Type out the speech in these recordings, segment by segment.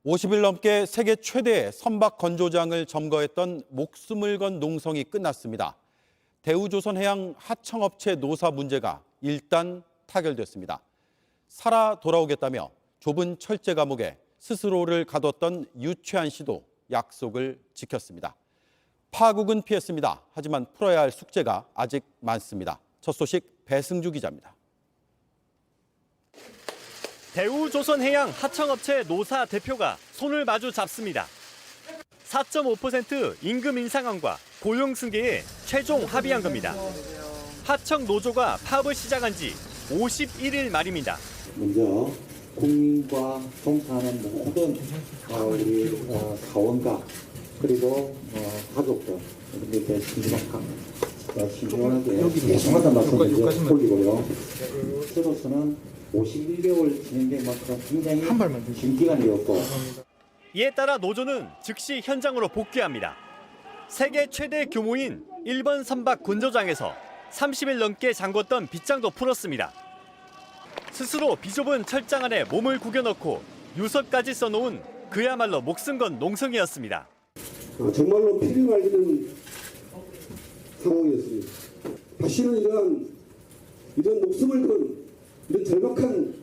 50일 넘게 세계 최대의 선박 건조장을 점거했던 목숨을 건 농성이 끝났습니다. 대우조선해양 하청업체 노사 문제가 일단 타결됐습니다. 살아 돌아오겠다며 좁은 철제 감옥에 스스로를 가뒀던 유채한 씨도 약속을 지켰습니다. 파국은 피했습니다. 하지만 풀어야 할 숙제가 아직 많습니다. 첫 소식 배승주 기자입니다. 대우조선해양 하청업체 노사 대표가 손을 마주 잡습니다. 4.5% 임금 인상안과 고용 승계에 최종 합의한 겁니다. 하청 노조가 파업을 시작한 지 51일 말입니다. 먼저 국민과 동참하는 모든 우리 사원가 그리고 가족들 이렇게 신중하게 정확한 말씀을 올리고요. 저로서는 51개월 진행된 만큼 굉장히 긴 기간이었고 이에 따라 노조는 즉시 현장으로 복귀합니다. 세계 최대 규모인 일본 선박 건조장에서 30일 넘게 잠궜던 빗장도 풀었습니다. 스스로 비좁은 철장 안에 몸을 구겨넣고 유서까지 써놓은 그야말로 목숨 건 농성이었습니다. 정말로 피를 말리는 상황이었습니다. 다시는 이런 목숨을 건 이런 절박한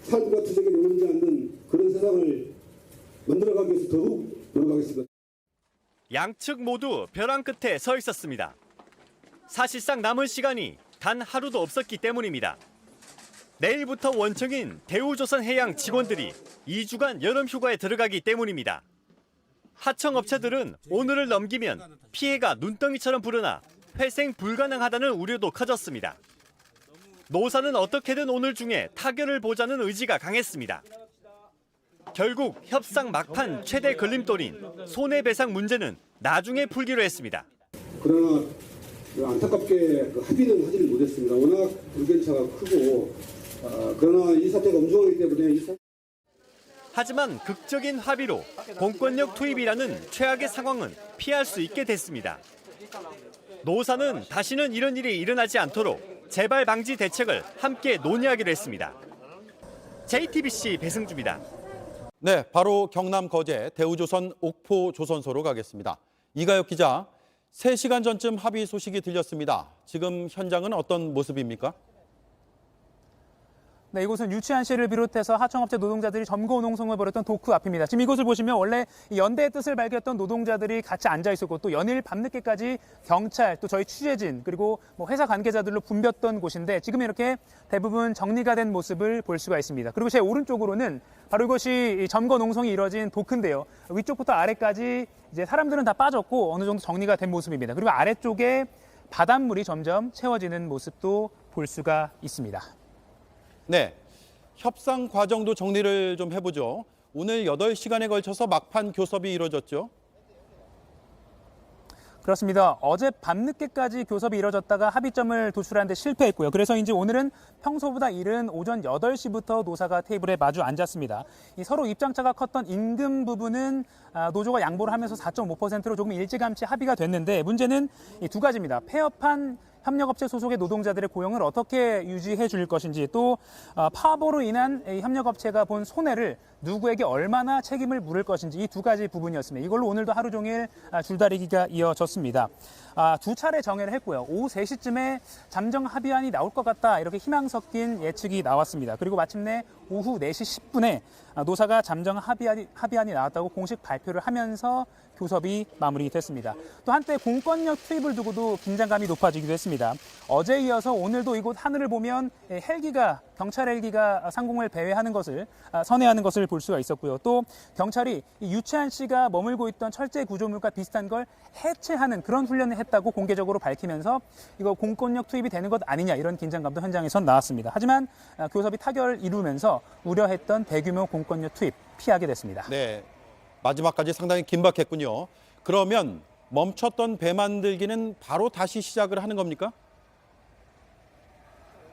삶과 투쟁에 내몰리지 않는 그런 세상을 만들어가기 위해서 더욱 노력하겠습니다. 양측 모두 벼랑 끝에 서 있었습니다. 사실상 남은 시간이 단 하루도 없었기 때문입니다. 내일부터 원청인 대우조선해양 직원들이 2주간 여름 휴가에 들어가기 때문입니다. 하청업체들은 오늘을 넘기면 피해가 눈덩이처럼 불어나 회생 불가능하다는 우려도 커졌습니다. 노사는 어떻게든 오늘 중에 타결을 보자는 의지가 강했습니다. 결국 협상 막판 최대 걸림돌인 손해배상 문제는 나중에 풀기로 했습니다. 그러나 안타깝게 합의는 하지는 못했습니다. 워낙 의견차가 크고 그러나 이 사태가 엄중하기 때문에 하지만 극적인 합의로 공권력 투입이라는 최악의 상황은 피할 수 있게 됐습니다. 노사는 다시는 이런 일이 일어나지 않도록 재발 방지 대책을 함께 논의하기로 했습니다. JTBC 배승주입니다. 네, 바로 경남 거제 대우조선 옥포 조선소로 가겠습니다. 이가혁 기자, 3시간 전쯤 합의 소식이 들렸습니다. 지금 현장은 어떤 모습입니까? 네, 이곳은 유치한 씨를 비롯해서 하청업체 노동자들이 점거 농성을 벌였던 도크 앞입니다. 지금 이곳을 보시면 원래 연대의 뜻을 발견했던 노동자들이 같이 앉아 있었고 또 연일 밤늦게까지 경찰 또 저희 취재진 그리고 회사 관계자들로 붐볐던 곳인데 지금 이렇게 대부분 정리가 된 모습을 볼 수가 있습니다. 그리고 제 오른쪽으로는 바로 이것이 점거 농성이 이뤄진 도크인데요. 위쪽부터 아래까지 이제 사람들은 다 빠졌고 어느 정도 정리가 된 모습입니다. 그리고 아래쪽에 바닷물이 점점 채워지는 모습도 볼 수가 있습니다. 네, 협상 과정도 정리를 좀 해보죠. 오늘 8시간에 걸쳐서 막판 교섭이 이루어졌죠. 그렇습니다. 어제 밤늦게까지 교섭이 이뤄졌다가 합의점을 도출하는 데 실패했고요. 그래서인지 오늘은 평소보다 이른 오전 8시부터 노사가 테이블에 마주 앉았습니다. 이 서로 입장차가 컸던 임금 부분은 노조가 양보를 하면서 4.5%로 조금 일찌감치 합의가 됐는데 문제는 이 두 가지입니다. 폐업한 협력업체 소속의 노동자들의 고용을 어떻게 유지해 줄 것인지 또 파업으로 인한 협력업체가 본 손해를 누구에게 얼마나 책임을 물을 것인지 이 두 가지 부분이었습니다. 이걸로 오늘도 하루 종일 줄다리기가 이어졌습니다. 두 차례 정회를 했고요. 오후 3시쯤에 잠정 합의안이 나올 것 같다 이렇게 희망 섞인 예측이 나왔습니다. 그리고 마침내 오후 4시 10분에 노사가 잠정 합의안이 나왔다고 공식 발표를 하면서 교섭이 마무리됐습니다. 또 한때 공권력 투입을 두고도 긴장감이 높아지기도 했습니다. 어제에 이어서 오늘도 이곳 하늘을 보면 경찰 헬기가 상공을 배회하는 것을 선회하는 것을 볼 수가 있었고요. 또 경찰이 유채한 씨가 머물고 있던 철제 구조물과 비슷한 걸 해체하는 그런 훈련을 했다고 공개적으로 밝히면서 이거 공권력 투입이 되는 것 아니냐 이런 긴장감도 현장에선 나왔습니다. 하지만 교섭이 타결을 이루면서 우려했던 대규모 공권력 투입 피하게 됐습니다. 네, 마지막까지 상당히 긴박했군요. 그러면 멈췄던 배 만들기는 바로 다시 시작을 하는 겁니까?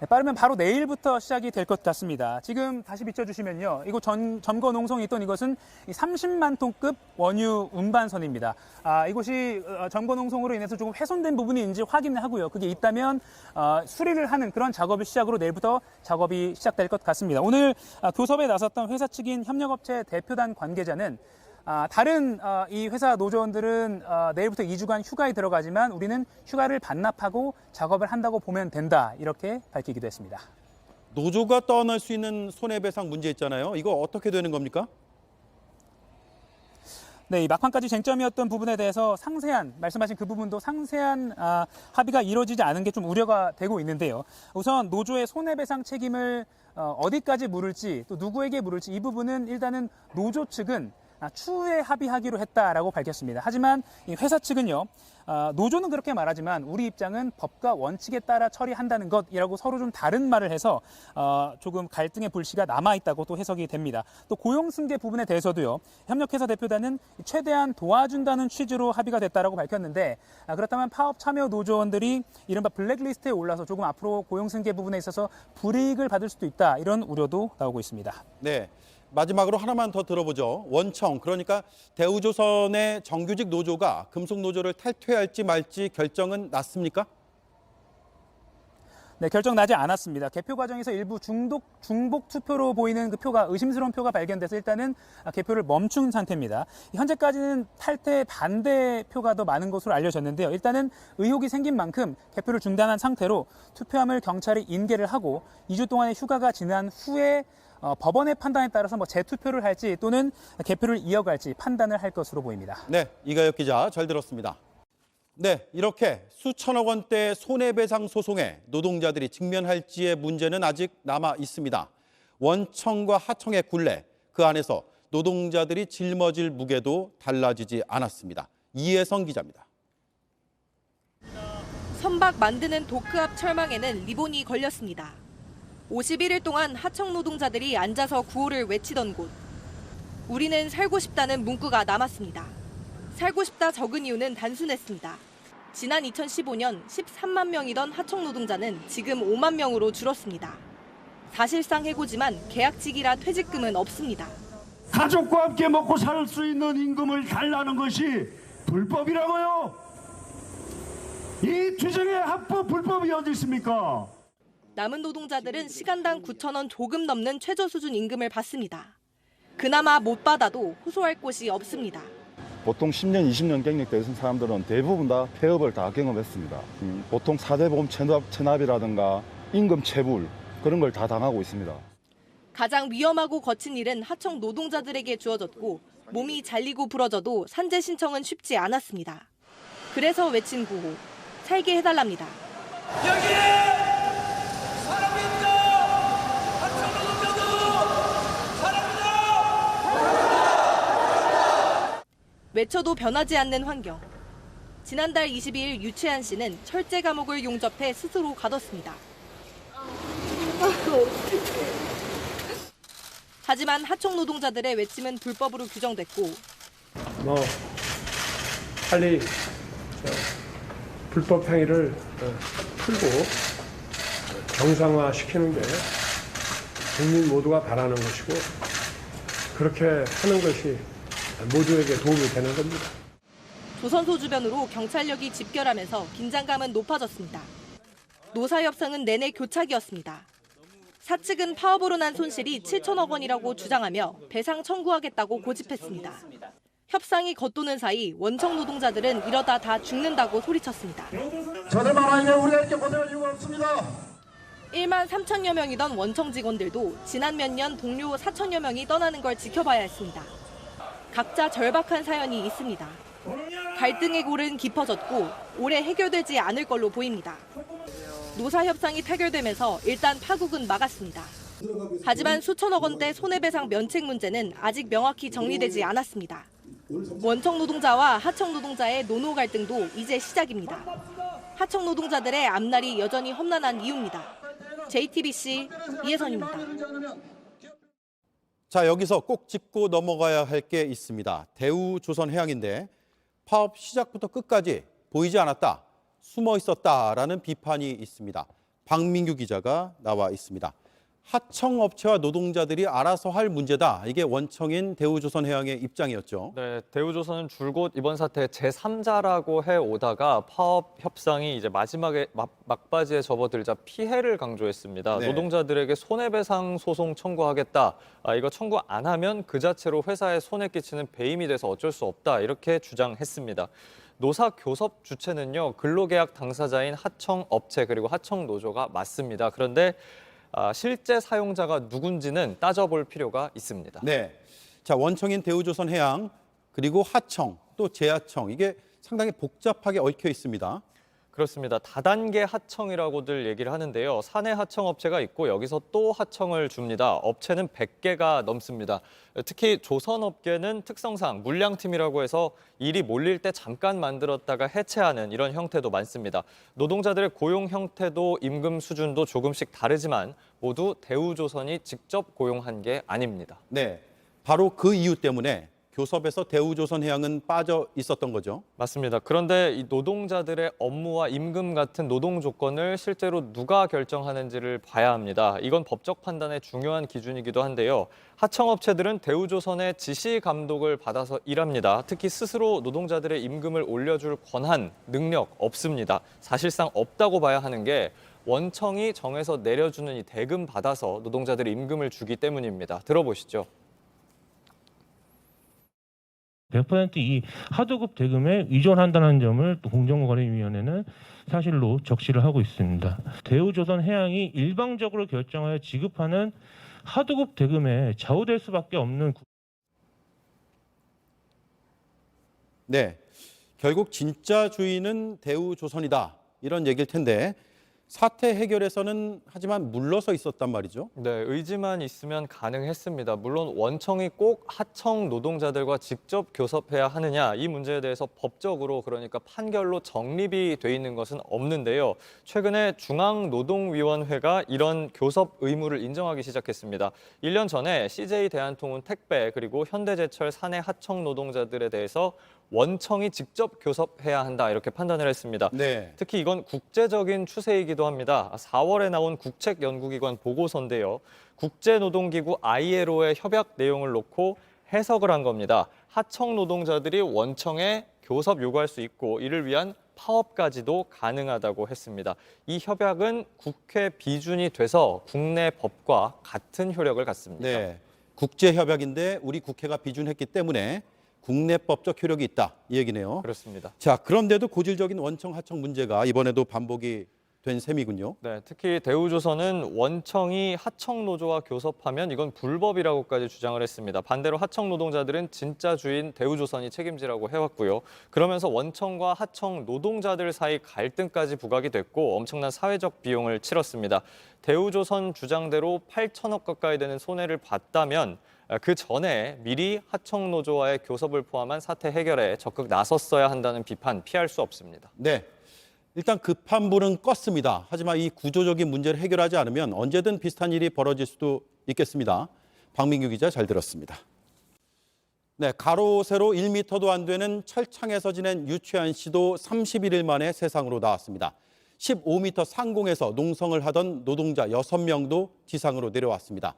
네, 빠르면 바로 내일부터 시작이 될 것 같습니다. 지금 다시 비춰주시면요. 이곳 점거 농성이 있던 이것은 30만 톤급 원유 운반선입니다. 이곳이 점거 농성으로 인해서 조금 훼손된 부분이 있는지 확인을 하고요. 그게 있다면 수리를 하는 그런 작업을 시작으로 내일부터 작업이 시작될 것 같습니다. 오늘 교섭에 나섰던 회사 측인 협력업체 대표단 관계자는 다른 이 회사 노조원들은 내일부터 2주간 휴가에 들어가지만 우리는 휴가를 반납하고 작업을 한다고 보면 된다. 이렇게 밝히기도 했습니다. 노조가 떠안을 수 있는 손해배상 문제 있잖아요. 이거 어떻게 되는 겁니까? 네, 이 막판까지 쟁점이었던 부분에 대해서 말씀하신 그 부분도 상세한 합의가 이루어지지 않은 게 좀 우려가 되고 있는데요. 우선 노조의 손해배상 책임을 어디까지 물을지 또 누구에게 물을지 이 부분은 일단은 노조 측은 추후에 합의하기로 했다라고 밝혔습니다. 하지만 이 회사 측은요, 노조는 그렇게 말하지만 우리 입장은 법과 원칙에 따라 처리한다는 것이라고 서로 좀 다른 말을 해서 조금 갈등의 불씨가 남아있다고 또 해석이 됩니다. 또 고용승계 부분에 대해서도요, 협력회사 대표단은 최대한 도와준다는 취지로 합의가 됐다라고 밝혔는데 그렇다면 파업 참여 노조원들이 이른바 블랙리스트에 올라서 조금 앞으로 고용승계 부분에 있어서 불이익을 받을 수도 있다 이런 우려도 나오고 있습니다. 네. 마지막으로 하나만 더 들어보죠. 원청, 그러니까 대우조선의 정규직 노조가 금속노조를 탈퇴할지 말지 결정은 났습니까? 네, 결정 나지 않았습니다. 개표 과정에서 일부 중복 투표로 보이는 그 표가 의심스러운 표가 발견돼서 일단은 개표를 멈춘 상태입니다. 현재까지는 탈퇴 반대 표가 더 많은 것으로 알려졌는데요. 일단은 의혹이 생긴 만큼 개표를 중단한 상태로 투표함을 경찰이 인계를 하고 2주 동안의 휴가가 지난 후에 법원의 판단에 따라서 재투표를 할지 또는 개표를 이어갈지 판단을 할 것으로 보입니다. 네, 이가혁 기자 잘 들었습니다. 네, 이렇게 수천억 원대 손해배상 소송에 노동자들이 직면할지의 문제는 아직 남아 있습니다. 원청과 하청의 굴레, 그 안에서 노동자들이 짊어질 무게도 달라지지 않았습니다. 이혜성 기자입니다. 선박 만드는 도크압 철망에는 리본이 걸렸습니다. 51일 동안 하청 노동자들이 앉아서 구호를 외치던 곳. 우리는 살고 싶다는 문구가 남았습니다. 살고 싶다 적은 이유는 단순했습니다. 지난 2015년 13만 명이던 하청 노동자는 지금 5만 명으로 줄었습니다. 사실상 해고지만 계약직이라 퇴직금은 없습니다. 가족과 함께 먹고 살 수 있는 임금을 달라는 것이 불법이라고요? 이 규정의 합법 불법이 어디 있습니까? 남은 노동자들은 시간당 9,000원 조금 넘는 최저 수준 임금을 받습니다. 그나마 못 받아도 호소할 곳이 없습니다. 보통 10년, 20년 경력돼 있는 사람들은 대부분 다 폐업을 다 경험했습니다. 보통 4대 보험 체납이라든가 임금 체불 그런 걸 다 당하고 있습니다. 가장 위험하고 거친 일은 하청 노동자들에게 주어졌고 몸이 잘리고 부러져도 산재 신청은 쉽지 않았습니다. 그래서 외친 구호, 살게 해달랍니다. 외쳐도 변하지 않는 환경. 지난달 22일 유채한 씨는 철제 감옥을 용접해 스스로 가뒀습니다. 하지만 하청 노동자들의 외침은 불법으로 규정됐고 빨리 불법 행위를 풀고 정상화시키는 게 국민 모두가 바라는 것이고 그렇게 하는 것이 모두에게 도움이 되는 겁니다. 조선소 주변으로 경찰력이 집결하면서 긴장감은 높아졌습니다. 노사협상은 내내 교착이었습니다. 사측은 파업으로 난 손실이 7천억 원이라고 주장하며 배상 청구하겠다고 고집했습니다. 협상이 겉도는 사이 원청 노동자들은 이러다 다 죽는다고 소리쳤습니다. 저들만 아니면 우리가 이렇게 고생할 이유가 없습니다. 1만 3천여 명이던 원청 직원들도 지난 몇 년 동료 4천여 명이 떠나는 걸 지켜봐야 했습니다. 각자 절박한 사연이 있습니다. 갈등의 골은 깊어졌고 올해 해결되지 않을 걸로 보입니다. 노사협상이 타결되면서 일단 파국은 막았습니다. 하지만 수천억 원대 손해배상 면책 문제는 아직 명확히 정리되지 않았습니다. 원청 노동자와 하청 노동자의 노노 갈등도 이제 시작입니다. 하청 노동자들의 앞날이 여전히 험난한 이유입니다. JTBC 이혜선입니다. 자, 여기서 꼭 짚고 넘어가야 할 게 있습니다. 대우조선해양인데 파업 시작부터 끝까지 보이지 않았다, 숨어 있었다라는 비판이 있습니다. 박민규 기자가 나와 있습니다. 하청업체와 노동자들이 알아서 할 문제다. 이게 원청인 대우조선해양의 입장이었죠. 네, 대우조선은 줄곧 이번 사태 제3자라고 해오다가 파업 협상이 이제 마지막에 막바지에 접어들자 피해를 강조했습니다. 네. 노동자들에게 손해배상 소송 청구하겠다. 이거 청구 안 하면 그 자체로 회사에 손해 끼치는 배임이 돼서 어쩔 수 없다. 이렇게 주장했습니다. 노사교섭 주체는요, 근로계약 당사자인 하청업체 그리고 하청노조가 맞습니다. 그런데 실제 사용자가 누군지는 따져볼 필요가 있습니다. 네. 자, 원청인 대우조선해양 그리고 하청 또 재하청 이게 상당히 복잡하게 얽혀 있습니다. 그렇습니다. 다단계 하청이라고들 얘기를 하는데요. 사내 하청업체가 있고 여기서 또 하청을 줍니다. 업체는 100개가 넘습니다. 특히 조선업계는 특성상 물량팀이라고 해서 일이 몰릴 때 잠깐 만들었다가 해체하는 이런 형태도 많습니다. 노동자들의 고용 형태도 임금 수준도 조금씩 다르지만 모두 대우조선이 직접 고용한 게 아닙니다. 네. 바로 그 이유 때문에 교섭에서 대우조선해양은 빠져 있었던 거죠. 맞습니다. 그런데 이 노동자들의 업무와 임금 같은 노동 조건을 실제로 누가 결정하는지를 봐야 합니다. 이건 법적 판단의 중요한 기준이기도 한데요. 하청업체들은 대우조선의 지시 감독을 받아서 일합니다. 특히 스스로 노동자들의 임금을 올려줄 권한, 능력 없습니다. 사실상 없다고 봐야 하는 게 원청이 정해서 내려주는 이 대금 받아서 노동자들의 임금을 주기 때문입니다. 들어보시죠. 100% 이 하도급 대금에 의존한다는 점을 공정거래위원회는 사실로 적시를 하고 있습니다. 대우조선해양이 일방적으로 결정하여 지급하는 하도급 대금에 좌우될 수밖에 없는. 네. 결국 진짜 주인은 대우조선이다. 이런 얘기일 텐데 사태 해결에서는 하지만 물러서 있었단 말이죠. 네, 의지만 있으면 가능했습니다. 물론 원청이 꼭 하청 노동자들과 직접 교섭해야 하느냐 이 문제에 대해서 법적으로 그러니까 판결로 정립이 돼 있는 것은 없는데요. 최근에 중앙노동위원회가 이런 교섭 의무를 인정하기 시작했습니다. 1년 전에 CJ 대한통운 택배 그리고 현대제철 사내 하청 노동자들에 대해서 원청이 직접 교섭해야 한다 이렇게 판단을 했습니다. 네. 특히 이건 국제적인 추세이기도 합니다. 4월에 나온 국책연구기관 보고서인데요. 국제노동기구 ILO의 협약 내용을 놓고 해석을 한 겁니다. 하청 노동자들이 원청에 교섭 요구할 수 있고 이를 위한 파업까지도 가능하다고 했습니다. 이 협약은 국회 비준이 돼서 국내 법과 같은 효력을 갖습니다. 네. 국제협약인데 우리 국회가 비준했기 때문에 국내법적 효력이 있다 이 얘기네요. 그렇습니다. 자, 그런데도 고질적인 원청 하청 문제가 이번에도 반복이 된 셈이군요. 네, 특히 대우조선은 원청이 하청 노조와 교섭하면 이건 불법이라고까지 주장을 했습니다. 반대로 하청 노동자들은 진짜 주인 대우조선이 책임지라고 해왔고요. 그러면서 원청과 하청 노동자들 사이 갈등까지 부각이 됐고 엄청난 사회적 비용을 치렀습니다. 대우조선 주장대로 8천억 가까이 되는 손해를 봤다면 그 전에 미리 하청 노조와의 교섭을 포함한 사태 해결에 적극 나섰어야 한다는 비판 피할 수 없습니다. 네. 일단 급한 불은 껐습니다. 하지만 이 구조적인 문제를 해결하지 않으면 언제든 비슷한 일이 벌어질 수도 있겠습니다. 박민규 기자 잘 들었습니다. 네, 가로 세로 1m도 안 되는 철창에서 지낸 유채한 씨도 31일 만에 세상으로 나왔습니다. 15m 상공에서 농성을 하던 노동자 6명도 지상으로 내려왔습니다.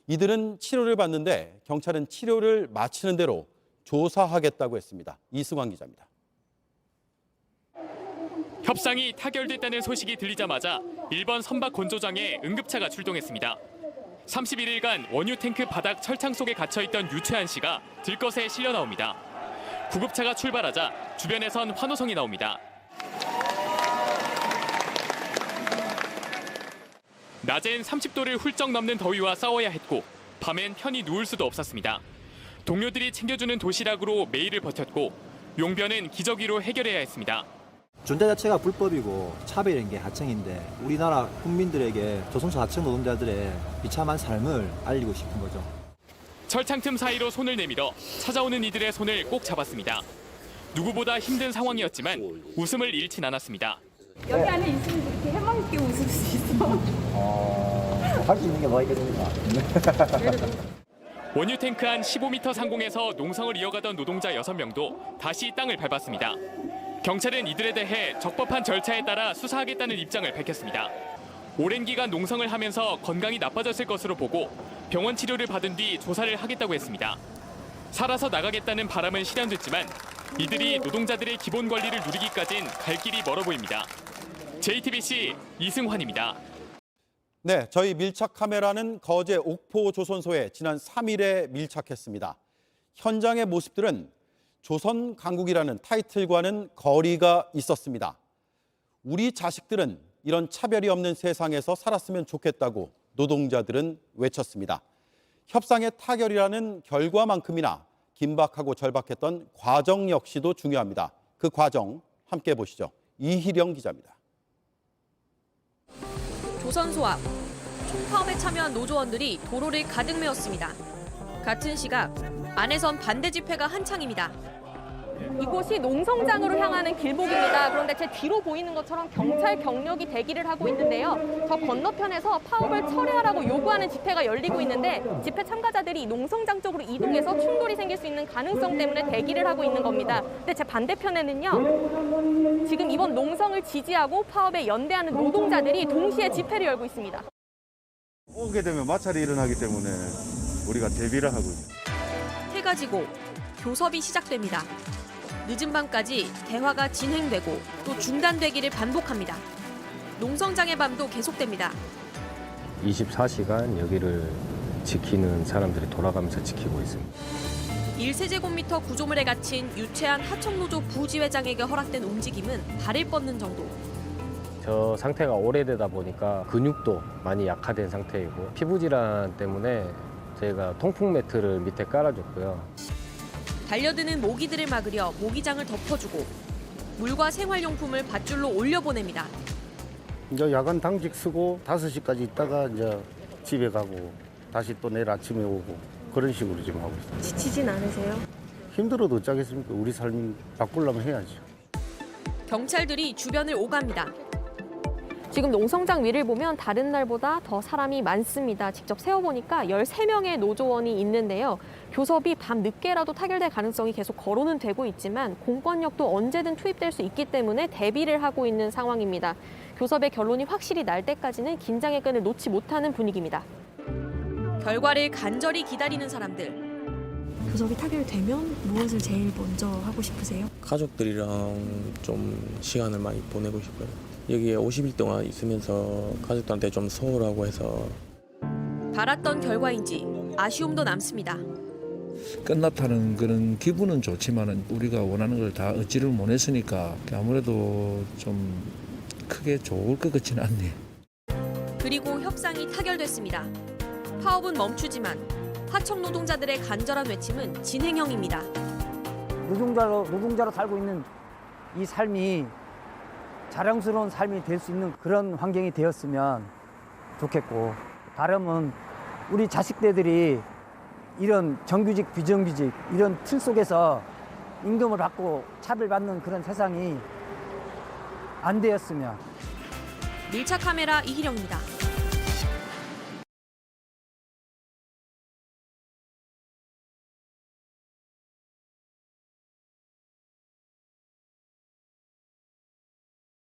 이들은 치료를 받는데 경찰은 치료를 마치는 대로 조사하겠다고 했습니다. 이승환 기자입니다. 협상이 타결됐다는 소식이 들리자마자 1번 선박 건조장에 응급차가 출동했습니다. 31일간 원유 탱크 바닥 철창 속에 갇혀있던 유채한 씨가 들것에 실려 나옵니다. 구급차가 출발하자 주변에선 환호성이 나옵니다. 낮엔 30도를 훌쩍 넘는 더위와 싸워야 했고 밤엔 편히 누울 수도 없었습니다. 동료들이 챙겨주는 도시락으로 매일을 버텼고 용변은 기저귀로 해결해야 했습니다. 존재 자체가 불법이고 차별인 게 하청인데 우리나라 국민들에게 조선소 하청 노동자들의 비참한 삶을 알리고 싶은 거죠. 철창 틈 사이로 손을 내밀어 찾아오는 이들의 손을 꼭 잡았습니다. 누구보다 힘든 상황이었지만 웃음을 잃진 않았습니다. 여기 안에 있으면 이렇게 해맑게 웃을 수 있어. 할 수 있는 게 뭐가 있겠습니까? 원유 탱크 안 15m 상공에서 농성을 이어가던 노동자 6명도 다시 땅을 밟았습니다. 경찰은 이들에 대해 적법한 절차에 따라 수사하겠다는 입장을 밝혔습니다. 오랜 기간 농성을 하면서 건강이 나빠졌을 것으로 보고 병원 치료를 받은 뒤 조사를 하겠다고 했습니다. 살아서 나가겠다는 바람은 실현됐지만 이들이 노동자들의 기본 권리를 누리기까진 갈 길이 멀어 보입니다. JTBC 이승환입니다. 네, 저희 밀착 카메라는 거제 옥포 조선소에 지난 3일에 밀착했습니다. 현장의 모습들은 조선 강국이라는 타이틀과는 거리가 있었습니다. 우리 자식들은 이런 차별이 없는 세상에서 살았으면 좋겠다고 노동자들은 외쳤습니다. 협상의 타결이라는 결과만큼이나 긴박하고 절박했던 과정 역시도 중요합니다. 그 과정 함께 보시죠. 이희령 기자입니다. 조선소 앞 총파업에 참여한 노조원들이 도로를 가득 메웠습니다. 같은 시각 안에선 반대 집회가 한창입니다. 이곳이 농성장으로 향하는 길목입니다. 그런데 제 뒤로 보이는 것처럼 경찰 경력이 대기를 하고 있는데요. 저 건너편에서 파업을 철회하라고 요구하는 집회가 열리고 있는데 집회 참가자들이 농성장 쪽으로 이동해서 충돌이 생길 수 있는 가능성 때문에 대기를 하고 있는 겁니다. 근데 제 반대편에는요. 지금 이번 농성을 지지하고 파업에 연대하는 노동자들이 동시에 집회를 열고 있습니다. 오게 되면 마찰이 일어나기 때문에 우리가 대비를 하고 있습니다. 해가 지고 교섭이 시작됩니다. 늦은 밤까지 대화가 진행되고 또 중단되기를 반복합니다. 농성장의 밤도 계속됩니다. 24시간 여기를 지키는 사람들이 돌아가면서 지키고 있습니다. 1세제곱미터 구조물에 갇힌 유채한 하청노조 부지회장에게 허락된 움직임은 발을 뻗는 정도. 저 상태가 오래되다 보니까 근육도 많이 약화된 상태이고 피부질환 때문에 저희가 통풍 매트를 밑에 깔아줬고요. 달려드는 모기들을 막으려 모기장을 덮어주고 물과 생활용품을 밧줄로 올려보냅니다. 이제 야간 당직 쓰고 5시까지 있다가 이제 집에 가고 다시 또 내일 아침에 오고 그런 식으로 지금 하고 있습니다. 지치진 않으세요? 힘들어도 어쩌겠습니까? 우리 삶 바꾸려면 해야죠. 경찰들이 주변을 오갑니다. 지금 농성장 위를 보면 다른 날보다 더 사람이 많습니다. 직접 세어보니까 13명의 노조원이 있는데요. 교섭이 밤 늦게라도 타결될 가능성이 계속 거론은 되고 있지만 공권력도 언제든 투입될 수 있기 때문에 대비를 하고 있는 상황입니다. 교섭의 결론이 확실히 날 때까지는 긴장의 끈을 놓지 못하는 분위기입니다. 결과를 간절히 기다리는 사람들. 교섭이 타결되면 무엇을 제일 먼저 하고 싶으세요? 가족들이랑 좀 시간을 많이 보내고 싶어요. 여기에 50일 동안 있으면서 가족들한테 좀 소홀하고 해서 바랐던 결과인지 아쉬움도 남습니다. 끝났다는 그런 기분은 좋지만 우리가 원하는 걸 다 얻지를 못했으니까 아무래도 좀 크게 좋을 것 같지는 않네요. 그리고 협상이 타결됐습니다. 파업은 멈추지만 하청 노동자들의 간절한 외침은 진행형입니다. 노동자로 살고 있는 이 삶이 자랑스러운 삶이 될 수 있는 그런 환경이 되었으면 좋겠고, 다름은 우리 자식들이 이런 정규직, 비정규직 이런 틀 속에서 임금을 받고 차별받는 그런 세상이 안 되었으면. 밀착 카메라 이희령입니다.